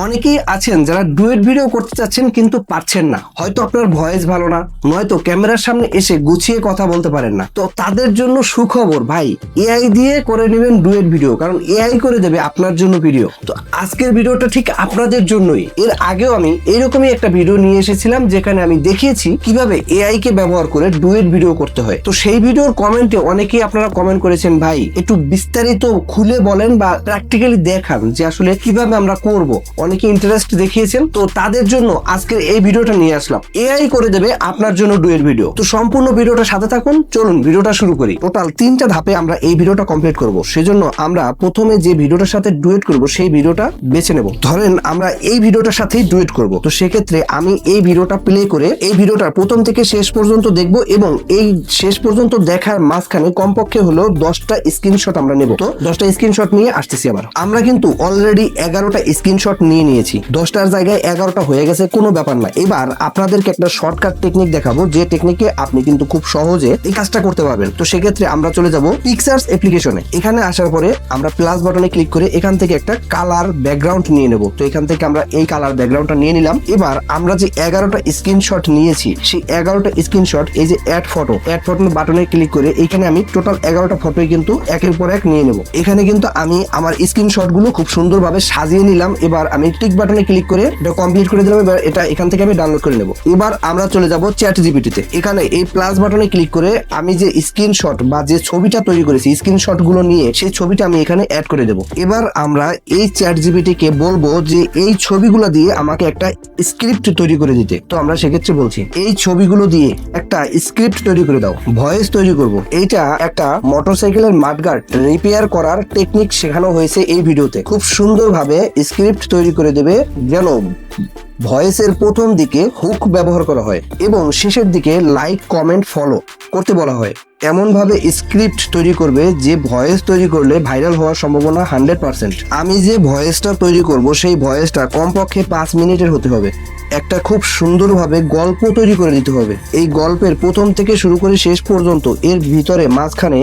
অনেকেই আছেন যারা ডুয়েট ভিডিও করতে চাচ্ছেন কিন্তু পারছেন না, হয়তো আপনার ভয়েস ভালো না, নয়তো ক্যামেরার সামনে এসে গুছিয়ে কথা বলতে পারেন না। তো তাদের জন্য সুখবর ভাই, এআই দিয়ে করে নেবেন ডুয়েট ভিডিও, কারণ এআই করে দেবে আপনার জন্য ভিডিও। তো আজকের ভিডিওটা ঠিক আপনাদের জন্যই। এর আগেও আমি এরকমই একটা ভিডিও নিয়ে এসেছিলাম যেখানে আমি দেখিয়েছি কিভাবে এআই কে ব্যবহার করে ডুয়েট ভিডিও করতে হয়। তো সেই ভিডিওর কমেন্টে অনেকেই আপনারা কমেন্ট করেছেন, ভাই একটু বিস্তারিত খুলে বলেন বা প্র্যাকটিক্যালি দেখান যে আসলে কিভাবে আমরা করব। অনেকে ইন্টারেস্ট দেখিয়েছেন, তো তাদের জন্য আজকের এই ভিডিওটা নিয়ে আসলাম। এআই করে দেবে আপনার জন্য ডুয়েট ভিডিও। তো সম্পূর্ণ ভিডিওটা সাথে থাকুন, চলুন ভিডিওটা শুরু করি। টোটাল 3টা ধাপে আমরা এই ভিডিওটা কমপ্লিট করব। সেজন্য আমরা প্রথমে যে ভিডিওটার সাথে ডুয়েট করব সেই ভিডিওটা বেছে নেব। ধরেন আমরা এই ভিডিওটার সাথেই ডুয়েট করব, তো সেক্ষেত্রে আমি এই ভিডিওটা প্লে করে এই ভিডিওটা প্রথম থেকে শেষ পর্যন্ত দেখব এবং এই শেষ পর্যন্ত দেখার মাঝখানে কমপক্ষে হলো 10টা স্ক্রিনশট আমরা নেব। তো 10টা স্ক্রিনশট নিয়ে আসতেছি। আমরা কিন্তু অলরেডি 11টা স্ক্রিনশট নিয়ে নিয়েছি। 10টার জায়গায় 11টা হয়ে গেছে, কোনো ব্যাপার না। এবার আপনাদেরকে একটা শর্টকাট টেকনিক দেখাবো, যে টেকনিকে আপনি কিন্তু খুব সহজে এই কাজটা করতে পারবেন। তো সেক্ষেত্রে আমরা চলে যাব পিক্সার্স অ্যাপ্লিকেশনে। এখানে আসার পরে আমরা প্লাস বাটনে ক্লিক করে এখান থেকে একটা কালার ব্যাকগ্রাউন্ড নিয়ে নেব। তো এখান থেকে আমরা এই কালার ব্যাকগ্রাউন্ডটা নিয়ে নিলাম। এবার আমরা যে 11টা স্ক্রিনশট নিয়েছি সেই 11টা স্ক্রিনশট এই যে অ্যাড ফটো বাটনে ক্লিক করে এখানে আমি টোটাল 11টা ফটোই কিন্তু একের পর এক নিয়ে নেব। এখানে কিন্তু আমি আমার স্ক্রিনশট গুলো খুব সুন্দরভাবে সাজিয়ে নিলাম। এবার আমি টিক বাটনে ক্লিক করে এটা কমপ্লিট করে দিলাম। এবার এটা এখান থেকে আমি ডাউনলোড করে নেব। এবার আমরা চলে যাব চ্যাট জিপিটিতে। এখানে এই প্লাস বাটনে ক্লিক করে আমি যে স্ক্রিনশট বা যে ছবিটা তৈরি করেছি স্ক্রিনশট গুলো নিয়ে সেই ছবিটা আমি এখানে অ্যাড করে দেব। এবার আমরা এই চ্যাট জিপিটিকে বলবো যে এই ছবিগুলো দিয়ে আমাকে একটা স্ক্রিপ্ট তৈরি করে দিতে। তো আমরা সেক্ষেত্রে বলছি এই ছবিগুলো দিয়ে একটা স্ক্রিপ্ট তৈরি করে দাও, ভয়েস তৈরি করব। এইটা একটা মোটরসাইকেলের মাডগার্ড রিপেয়ার করার টেকনিক শেখানো হয়েছে এই ভিডিওতে। খুব সুন্দরভাবে স্ক্রিপ্ট তৈরি করে দেবে, যেন ভয়েসের প্রথম দিকে হুক ব্যবহার করা হয় এবং শেষের দিকে লাইক কমেন্ট ফলো করতে বলা হয়। এমন ভাবে স্ক্রিপ্ট তৈরি করবে যে ভয়েস তৈরি করলে ভাইরাল হওয়ার সম্ভাবনা 100%। আমি যে ভয়েসটা তৈরি করব সেই ভয়েসটা কমপক্ষে 5 মিনিটের হতে হবে। একটা খুব সুন্দরভাবে গল্প তৈরি করে দিতে হবে। এই গল্পের প্রথম থেকে শুরু করে শেষ পর্যন্ত এর ভিতরে মাঝখানে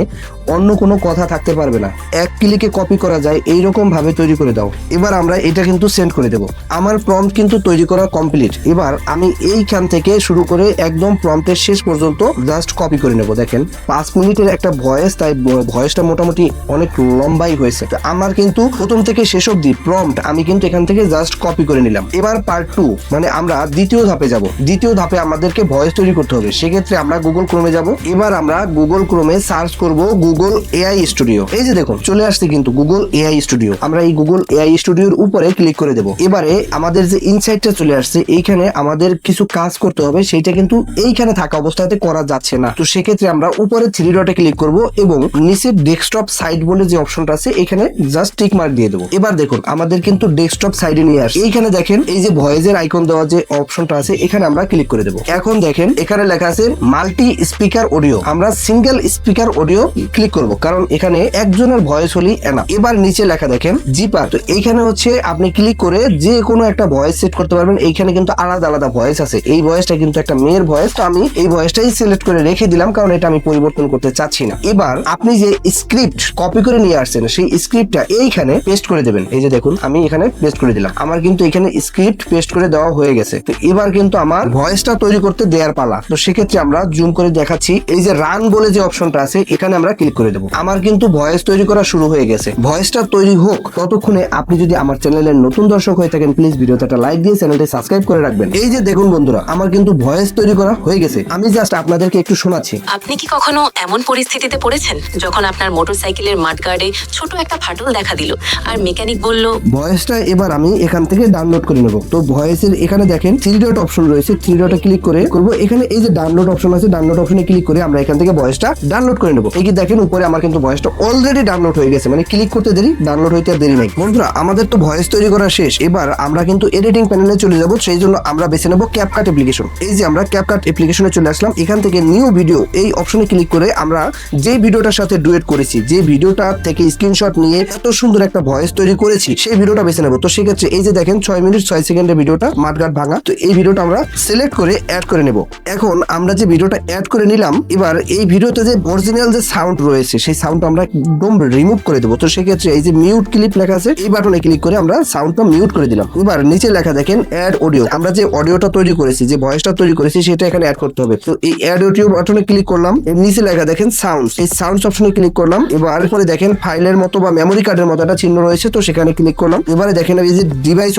অন্য কোনো কথা থাকতে পারবে না। এক ক্লিকে কপি করা যায় এইরকম ভাবে তৈরি করে দাও। এবার আমরা এটা কিন্তু সেন্ড করে দেব। আমার প্রম্পট কিন্তু তৈরি করা কমপ্লিট। এবার আমি এইখান থেকে শুরু করে একদম প্রম্পটের শেষ পর্যন্ত জাস্ট কপি করে নেব। দেখেন 5 মিনিটের একটা ভয়েস, তাই ভয়েসটা মোটামুটি অনেক লম্বাই হয়েছে। আমার কিন্তু প্রথম থেকে শেষ অবধি প্রম্পট আমি কিন্তু এখান থেকে জাস্ট কপি করে নিলাম। এবার পার্ট 2 মানে আমরা দ্বিতীয় ধাপে যাব। দ্বিতীয় ধাপে আমাদেরকে ভয়েস তৈরি করতে হবে। সেক্ষেত্রে আমরা গুগল ক্রোমে যাব। এবার আমরা গুগল ক্রোমে সার্চ করব গুগল এআই স্টুডিও। এই যে দেখুন চলে আসছে কিন্তু গুগল এআই স্টুডিও। আমরা এই গুগল এআই স্টুডিওর উপরে ক্লিক করে দেব। এবারে আমাদের যে ইনসাইটটা চলে আসছে, এইখানে আমাদের কিছু কাজ করতে হবে, সেইটা কিন্তু এইখানে থাকা অবস্থাতে করা যাচ্ছে না। তো সেক্ষেত্রে আমরা উপরে 3 ডটে ক্লিক করব এবং নিচে ডেস্কটপ সাইড বলে যে অপশনটা আছে এখানে জাস্ট টিক মার্ক দিয়ে দেবো। এবার দেখুন আমাদের কিন্তু ডেস্কটপ সাইডে নিয়ে আসছে। এইখানে দেখেন এই যে ভয়েসের আইকন দেওয়া যে অপশনটা আছে এখানে আমরা ক্লিক করে দেব। এখন দেখেন এখানে লেখা আছে মাল্টি স্পিকার অডিও। আমরা সিঙ্গেল স্পিকার অডিও ক্লিক করব, কারণ এখানে একজনের ভয়েস হলেই এনাফ। এবার নিচে লেখা দেখেন জিপার। তো এইখানে হচ্ছে আপনি ক্লিক করে যে কোনো একটা ভয়েস সেট করতে পারবেন। এইখানে কিন্তু আলাদা আলাদা ভয়েস আছে। এই ভয়েসটা কিন্তু একটা মেয়ের ভয়েস, তো আমি এই ভয়েসটাই সিলেক্ট করে রেখে দিলাম, কারণ এটা আমি পরিবর্তন করতে চাচ্ছি না। এবার আপনি যে স্ক্রিপ্ট কপি করে নিয়ে আসছেন সেই স্ক্রিপ্টটা এইখানে পেস্ট করে দেবেন। এই যে দেখুন আমি এখানে পেস্ট করে দিলাম। আমার কিন্তু এখানে স্ক্রিপ্ট পেস্ট করে দেওয়া হয়ে গেছে। তো এবার কিন্তু আমার ভয়েসটা তৈরি করতে দেওয়ার পালা। তো সেক্ষেত্রে আমরা জুম করে দেখাচ্ছি। এই যে রান বলে যে অপশনটা আছে এখানে আমরা ক্লিক করে দেবো। আমার কিন্তু ভয়েস তৈরি করা শুরু হয়ে গেছে। ভয়েসটা তৈরি হোক ততক্ষণে আপনি যদি আমার চ্যানেলের নতুন দর্শক হয়ে থাকেন প্লিজ ভিডিওতে একটা লাইক দিয়ে চ্যানেলটি সাবস্ক্রাইব করে রাখবেন। এই যে দেখুন বন্ধুরা আমার কিন্তু ভয়েস তৈরি করা হয়ে গেছে। আমি জাস্ট আপনাদেরকে একটু শোনাচ্ছি। আপনি কি কখনো এমন পরিস্থিতিতে পড়েছেন যখন আপনার মোটরসাইকেলের মাডগার্ডে ছোট একটা ফাটল দেখা দিল আর মেকানিক বলল? ভয়েসটা এবার আমি এখান থেকে ডাউনলোড করে নেব। তো ভয়েসের এখানে দেখেন 3 ডট অপশন রয়েছে। 3 ডটে ক্লিক করে করব। এখানে এই যে ডাউনলোড অপশন আছে, ডাউনলোড অপশনে ক্লিক করে আমরা এখান থেকে ভয়েসটা ডাউনলোড করে নেব। এই যে দেখেন উপরে আমার কিন্তু ভয়েসটা অলরেডি ডাউনলোড হয়ে গেছে, মানে ক্লিক করতে দেরি, ডাউনলোড হইতে আর দেরি নাই। বন্ধুরা আমাদের তো ভয়েস তৈরি করা শেষ। এবার আমরা কিন্তু এডিটিং প্যানেলে চলে যাব। সেই জন্য আমরা বেছে নেব ক্যাপকাট অ্যাপ্লিকেশন। এই যে আমরা ক্যাপকাট অ্যাপ্লিকেশনে চলে আসলাম। এখান থেকে নিউ ভিডিও এই অপশনে ক্লিক ক্লিক করে আমরা যে ভিডিওটার সাথে ডুয়েট করেছি, যে ভিডিওটা থেকে স্ক্রিনশট নিয়ে এত সুন্দর একটা ভয়েস তৈরি করেছি, সেই ভিডিওটা বেছে নেবো। তো সেক্ষেত্রে এই যে দেখেন 6 মিনিট 6 সেকেন্ডের ভিডিওটা মাঠঘাট ভাঙা, তো এই ভিডিওটা আমরা সিলেক্ট করে অ্যাড করে নেব। এখন আমরা যে ভিডিওটা অ্যাড করে নিলাম, এবার এই ভিডিওতে যে অরিজিনাল যে সাউন্ড রয়েছে সেই সাউন্ডটা আমরা একদম রিমুভ করে দেবো। তো সেক্ষেত্রে এই যে মিউট ক্লিপ লেখা আছে, এই বাটনে ক্লিক করে আমরা সাউন্ডটা মিউট করে দিলাম। এবার নিচে লেখা দেখেন অ্যাড অডিও, আমরা যে অডিওটা তৈরি করেছি, যে ভয়েসটা তৈরি করেছি সেটা এখানে অ্যাড করতে হবে। তো এই অ্যাড অডিও বাটনে ক্লিক করলাম, এর নিচে লেখা দেখেন সাউন্ড, এই সাউন্ড অপশনে ক্লিক করলাম। এবার পরে দেখেন ফাইলের মতো বা মেমোরি কার্ডের মতো একটা চিহ্ন রয়েছে, তো সেখানে ক্লিক করলাম। এবারে দেখেন এই যে ডিভাইস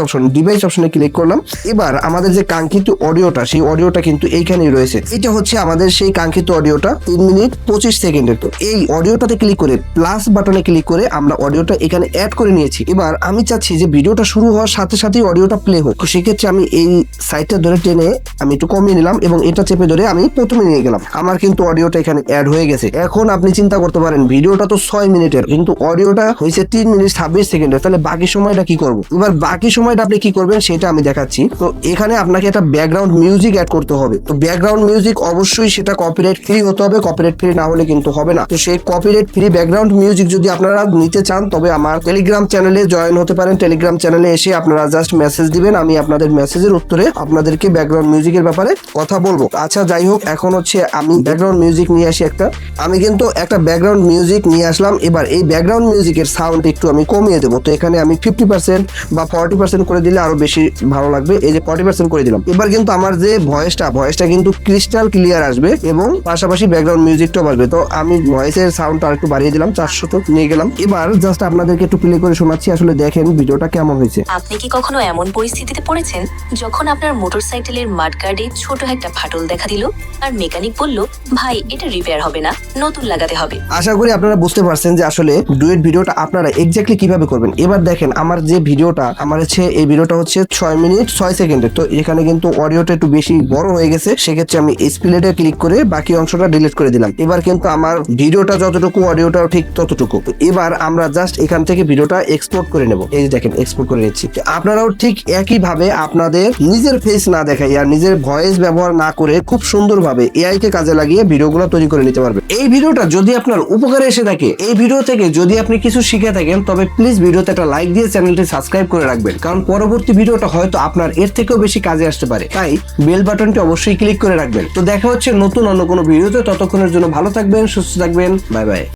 অপশনে ক্লিক করলাম। এবার আমাদের যে কাঙ্ক্ষিত অডিওটা, সেই অডিওটা কিন্তু এইখানেই রয়েছে। এটা হচ্ছে আমাদের সেই কাঙ্ক্ষিত অডিওটা 3 মিনিট 25 সেকেন্ডের। তো এই অডিওটাতে ক্লিক করে প্লাস বাটনে ক্লিক করে আমরা অডিওটা এখানে অ্যাড করে নিয়েছি। এবার আমি চাচ্ছি যে ভিডিওটা শুরু হওয়ার সাথে সাথেই অডিওটা প্লে হোক। তো সেক্ষেত্রে আমি এই সাইডটা ধরে টেনে আমি একটু কমিয়ে নিলাম এবং এটা চেপে ধরে আমি প্রথমে নিয়ে গেলাম। আমার কিন্তু অডিওটা এখানে অ্যাড হয়ে গেছে। এখন আপনি চিন্তা করতে পারেন ভিডিওটা তো 6 মিনিটের, কিন্তু অডিওটা হয়েছে 3 মিনিট 26 সেকেন্ডের, তাহলে বাকি সময়টা কি করব? এবার বাকি সময়টা আপনি কি করবেন সেটা আমি দেখাচ্ছি। তো এখানে আপনাকে একটা ব্যাকগ্রাউন্ড মিউজিক অ্যাড করতে হবে। তো ব্যাকগ্রাউন্ড মিউজিক অবশ্যই সেটা কপিরাইট ফ্রি হতে হবে, কপিরাইট ফ্রি না হলে কিন্তু হবে না। তো সেই কপিরাইট ফ্রি ব্যাকগ্রাউন্ড মিউজিক যদি আপনারা নিতে চান তবে আমার টেলিগ্রাম চ্যানেলে জয়েন হতে পারেন। টেলিগ্রাম চ্যানেলে এসে আপনারা জাস্ট মেসেজ দিবেন, আমি আপনাদের মেসেজের উত্তরে আপনাদেরকে ব্যাকগ্রাউন্ড মিউজিকের ব্যাপারে কথা বলবো। আচ্ছা যাই হোক, এখন হচ্ছে আমি ব্যাকগ্রাউন্ড মিউজিক নিয়ে আসি একটা। আমি কিন্তু একটা ব্যাকগ্রাউন্ড মিউজিক নিয়ে আসলাম। এবার এই ব্যাকগ্রাউন্ড মিউজিকের সাউন্ড একটু আমি কমিয়ে দেবো। তো এখানে আমি 50% বা 40% করে দিলে আরো বেশি ভালো লাগবে। এই যে 40% করে দিলাম। এবার কিন্তু আমার যে ভয়েসটা কিন্তু ক্রিস্টাল ক্লিয়ার আসবে এবং পাশাপাশি ব্যাকগ্রাউন্ড মিউজিকটাও বাজবে। তো আমি ভয়েসের সাউন্ডটা একটু বাড়িয়ে দিলাম, 400 তো নিয়ে গেলাম। এবার জাস্ট আপনাদেরকে একটু প্লে করে শোনাচ্ছি, আসলে দেখেন ভিডিওটা কেমন হয়েছে। আপনি কি কখনো এমন পরিস্থিতিতে পড়েছেন যখন আপনার মোটরসাইকেলের মাডগার্ডে ছোট একটা ফাটল দেখা দিল আর মেকানিক বলল, ভাই এটা রিপেয়ার হবে না, নতুন লাগাতে হবে? আশা করি আপনারা বুঝতে পারছেন যে আসলে ডুয়েট ভিডিওটা আপনারা এক্স্যাক্টলি কিভাবে করবেন। এবার দেখেন আমার যে ভিডিওটা, আমার হচ্ছে এই ভিডিওটা হচ্ছে 6 মিনিট 6 সেকেন্ডের। তো এখানে কিন্তু অডিওটা একটু বেশি বড় হয়ে গেছে, সেক্ষেত্রে আমি স্প্লিটে ক্লিক করে বাকি অংশটা ডিলিট করে দিলাম। এবার কিন্তু আমার ভিডিওটা যতটুকু, অডিওটাও ঠিক ততটুকু। তো এবার আমরা জাস্ট এখান থেকে ভিডিওটা এক্সপোর্ট করে নেব। এই যে দেখেন এক্সপোর্ট করে নিচ্ছি। তো আপনারাও ঠিক একই ভাবে আপনাদের নিজের ফেস না দেখাই আর নিজের ভয়েস ব্যবহার না করে খুব সুন্দরভাবে এআই কে কাজে লাগিয়ে ভিডিওগুলো তৈরি করে নিতে পারবে। এই ভিডিওটা যদি আপনার উপকারে এসে থাকে, এই ভিডিও থেকে যদি আপনি কিছু শিখে থাকেন, তবে প্লিজ ভিডিওতে একটা লাইক দিয়ে চ্যানেলটি সাবস্ক্রাইব করে রাখবেন, কারণ পরবর্তী ভিডিওটা হয়তো আপনার এর থেকেও বেশি কাজে আসতে পারে। তাই বেল বাটনটি অবশ্যই ক্লিক করে রাখবেন। তো দেখা হচ্ছে নতুন অন্য কোনো ভিডিওতে। ততক্ষণের জন্য ভালো থাকবেন, সুস্থ থাকবেন। Bye bye.